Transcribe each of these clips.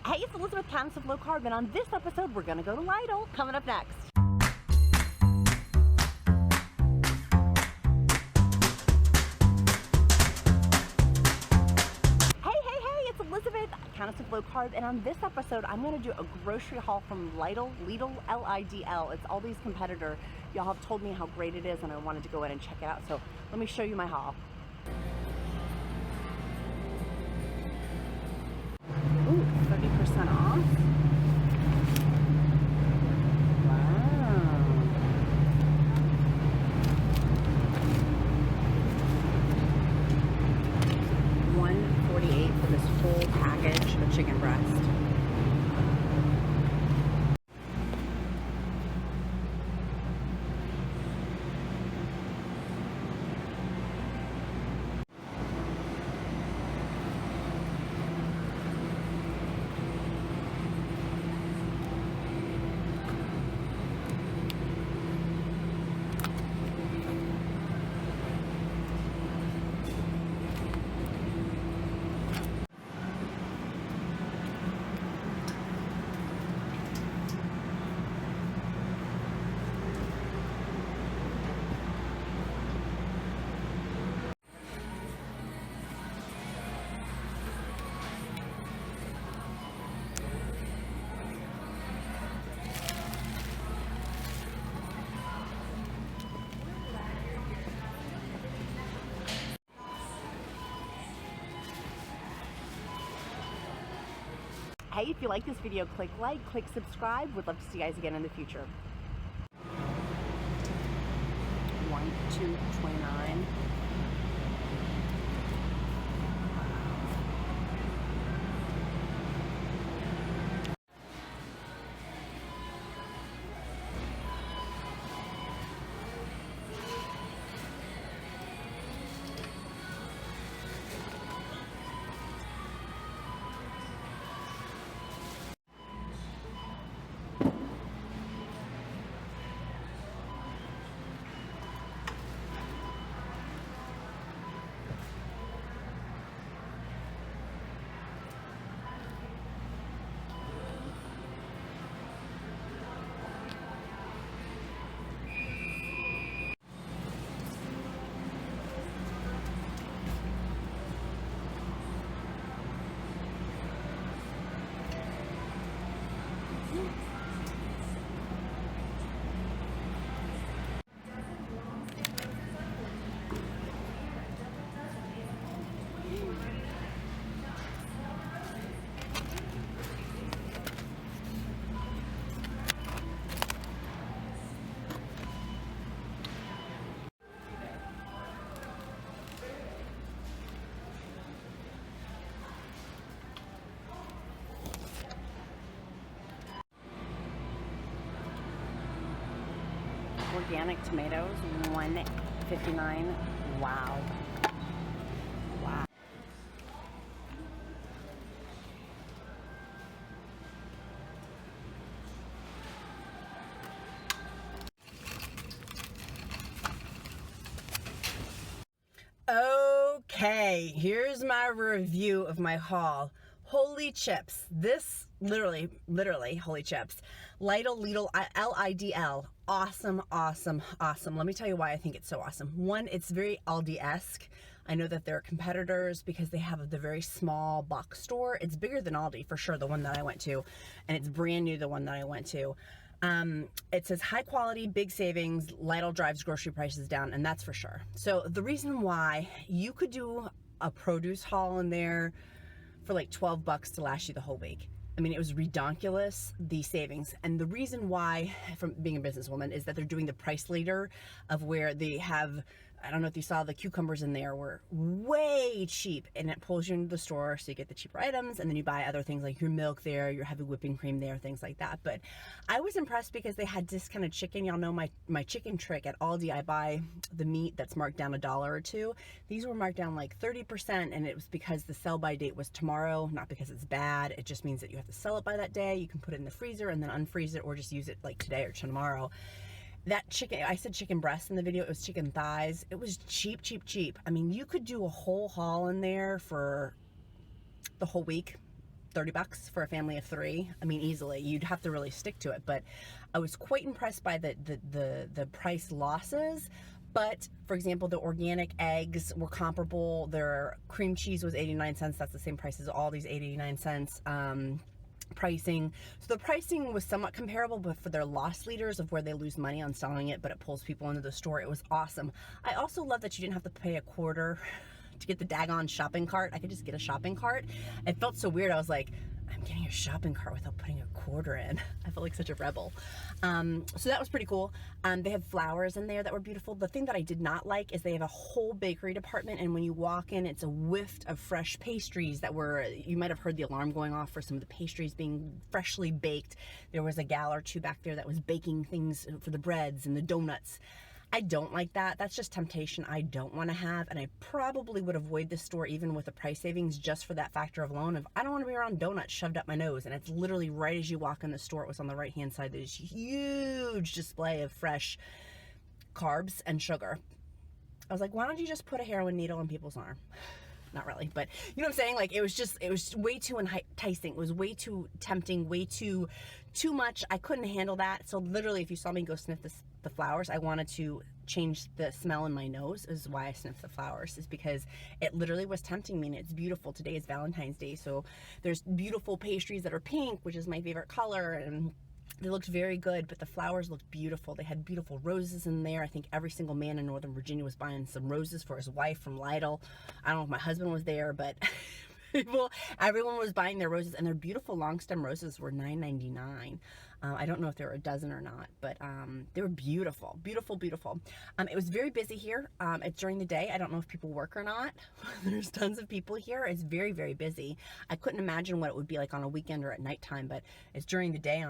Hey, it's Elizabeth, Countess of Low Carb, and on this episode, we're gonna go to Lidl. Coming up next. Hey, it's Elizabeth, Countess of Low Carb, and on this episode, I'm gonna do a grocery haul from Lidl, L-I-D-L. It's Aldi's competitor. Y'all have told me how great it is, and I wanted to go in and check it out, so let me show you my haul. Ooh, 30% off. Wow. $148 for this full package of chicken breast. Hey, if you like this video, click like, click subscribe. Would love to see you guys again in the future. 1,229. Organic tomatoes, $1.59. Wow. Wow. Okay, here's my review of my haul. Holy chips. This literally holy chips. Lidl, L-I-D-L. Awesome. Let me tell you why I think it's so awesome. One, it's very Aldi-esque. I know that they're competitors because they have the very small box store. It's bigger than Aldi for sure, the one that I went to, and it's brand new, the one that I went to. It says high quality, big savings, Lidl drives grocery prices down, and that's for sure. So the reason why you could do a produce haul in there for like $12 to last you the whole week. I mean, it was redonkulous, the savings. And the reason why, from being a businesswoman, is that they're doing the price leader of where they have, I don't know if you saw, the cucumbers in there were way cheap, and it pulls you into the store so you get the cheaper items, and then you buy other things like your milk there, your heavy whipping cream there, things like that. But I was impressed because they had this kind of chicken. Y'all know my chicken trick at Aldi. I buy the meat that's marked down $1 or $2. These were marked down like 30%, and it was because the sell by date was tomorrow, not because it's bad. It just means that you have to sell it by that day. You can put it in the freezer and then unfreeze it, or just use it like today or tomorrow. That chicken, I said chicken breast in the video, it was chicken thighs. It was cheap. I mean, you could do a whole haul in there for the whole week. $30 for a family of 3. I mean, easily. You'd have to really stick to it, but I was quite impressed by the price losses. But for example, the organic eggs were comparable. Their cream cheese was 89 cents. That's the same price as Aldi's, 89 cents. Pricing. So the pricing was somewhat comparable, but for their loss leaders of where they lose money on selling it, but it pulls people into the store, it was awesome. I also love that you didn't have to pay a quarter to get the daggone shopping cart. I could just get a shopping cart. It felt so weird. I was like, I'm getting a shopping cart without putting a quarter in. I felt like such a rebel. So that was pretty cool. They have flowers in there that were beautiful. The thing that I did not like is they have a whole bakery department, and when you walk in, it's a whiff of fresh pastries that were, you might have heard the alarm going off for some of the pastries being freshly baked. There was a gal or two back there that was baking things for the breads and the donuts. I don't like that. That's just temptation I don't want to have, and I probably would avoid this store even with the price savings just for that factor alone of I don't want to be around donuts shoved up my nose. And it's literally right as you walk in the store, it was on the right hand side, there's a huge display of fresh carbs and sugar. I was like, why don't you just put a heroin needle in people's arm? Not really, but you know what I'm saying? Like, it was way too enticing. It was way too tempting, way too much. I couldn't handle that. So literally, if you saw me go sniff the flowers, I wanted to change the smell in my nose. Is why I sniffed the flowers, is because it literally was tempting me, and it's beautiful. Today is Valentine's Day, so there's beautiful pastries that are pink, which is my favorite color, and they looked very good, but the flowers looked beautiful. They had beautiful roses in there. I think every single man in Northern Virginia was buying some roses for his wife from Lidl. I don't know if my husband was there, but everyone was buying their roses, and their beautiful long stem roses were $9.99. I don't know if there were a dozen or not, but they were beautiful, beautiful, beautiful. It was very busy here. It's during the day. I don't know if people work or not. There's tons of people here. It's very, very busy. I couldn't imagine what it would be like on a weekend or at nighttime, but it's during the day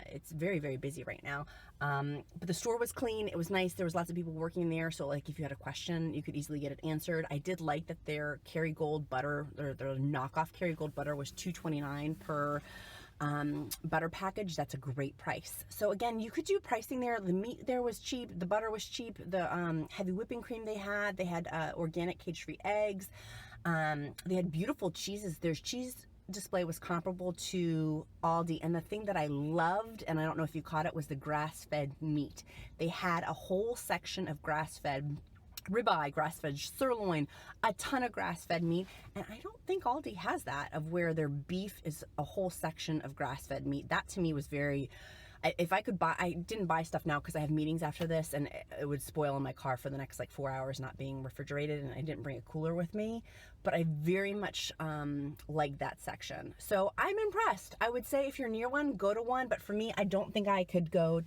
it's very, very busy right now. But the store was clean. It was nice. There was lots of people working there. So like if you had a question, you could easily get it answered. I did like that their Kerrygold butter, or their knockoff Kerrygold butter, was $2.29 per butter package. That's a great price. So again, you could do pricing there. The meat there was cheap. The butter was cheap. The heavy whipping cream they had organic cage-free eggs. They had beautiful cheeses. Their cheese display was comparable to Aldi, and the thing that I loved, and I don't know if you caught it, was the grass-fed meat. They had a whole section of grass-fed ribeye, grass-fed sirloin, a ton of grass-fed meat, and I don't think Aldi has that, of where their beef is a whole section of grass-fed meat. That to me was very, if I could buy, I didn't buy stuff now because I have meetings after this, and it would spoil in my car for the next like 4 hours not being refrigerated, and I didn't bring a cooler with me, but I very much like that section. So I'm impressed. I would say if you're near one, go to one, but for me, I don't think I could go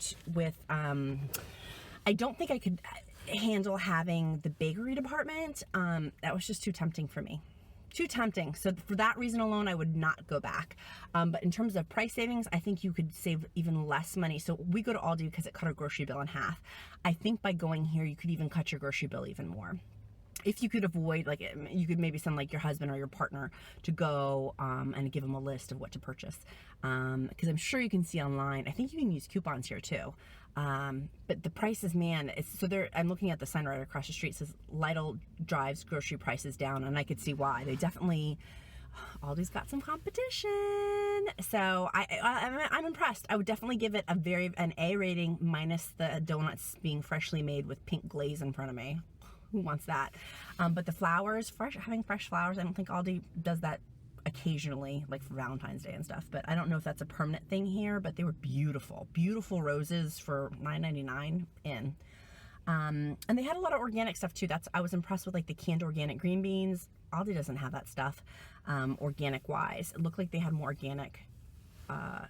I don't think I could handle having the bakery department. That was just too tempting for me. Too tempting. So for that reason alone, I would not go back. But in terms of price savings, I think you could save even less money. So we go to Aldi because it cut our grocery bill in half. I think by going here, you could even cut your grocery bill even more. If you could avoid, like, you could maybe send like your husband or your partner to go and give them a list of what to purchase. Because I'm sure you can see online. I think you can use coupons here too. But the prices, man, I'm looking at the sign right across the street. It says Lidl drives grocery prices down, and I could see why. They definitely, Aldi's got some competition. So I'm impressed. I would definitely give it an A rating, minus the donuts being freshly made with pink glaze in front of me. Who wants that? But the flowers, having fresh flowers, I don't think Aldi does that occasionally, like for Valentine's Day and stuff, but I don't know if that's a permanent thing here. But they were beautiful roses for $9.99 in. And they had a lot of organic stuff too. I was impressed with like the canned organic green beans. Aldi doesn't have that stuff organic wise. It looked like they had more organic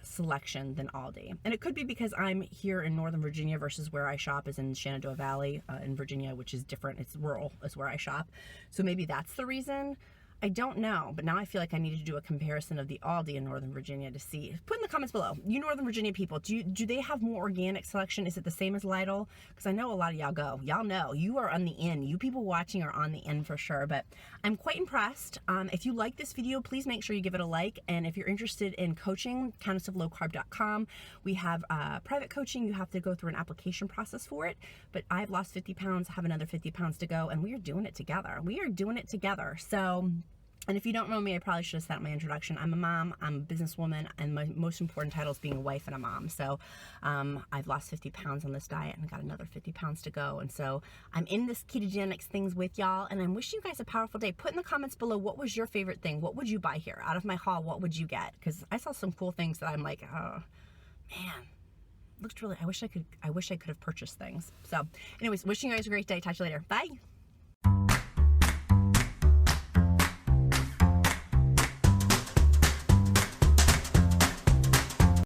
selection than Aldi, and it could be because I'm here in Northern Virginia versus where I shop is in Shenandoah Valley in Virginia, which is different. It's rural, is where I shop, so maybe that's the reason. I don't know, but now I feel like I need to do a comparison of the Aldi in Northern Virginia to see. Put in the comments below, you Northern Virginia people, do they have more organic selection? Is it the same as Lidl? Because I know a lot of y'all go. Y'all know. You are on the in. You people watching are on the in for sure, but I'm quite impressed. If you like this video, please make sure you give it a like, and if you're interested in coaching, countessoflowcarb.com. We have private coaching. You have to go through an application process for it, but I've lost 50 pounds, have another 50 pounds to go, and we are doing it together. We are doing it together. So And if you don't know me, I probably should have said in my introduction, I'm a mom, I'm a businesswoman, and my most important title is being a wife and a mom. So I've lost 50 pounds on this diet and got another 50 pounds to go. And so I'm in this ketogenics things with y'all, and I'm wishing you guys a powerful day. Put in the comments below, what was your favorite thing? What would you buy here? Out of my haul, what would you get? Because I saw some cool things that I'm like, oh, man. Looked really, I wish I could have purchased things. So anyways, wishing you guys a great day. Talk to you later. Bye.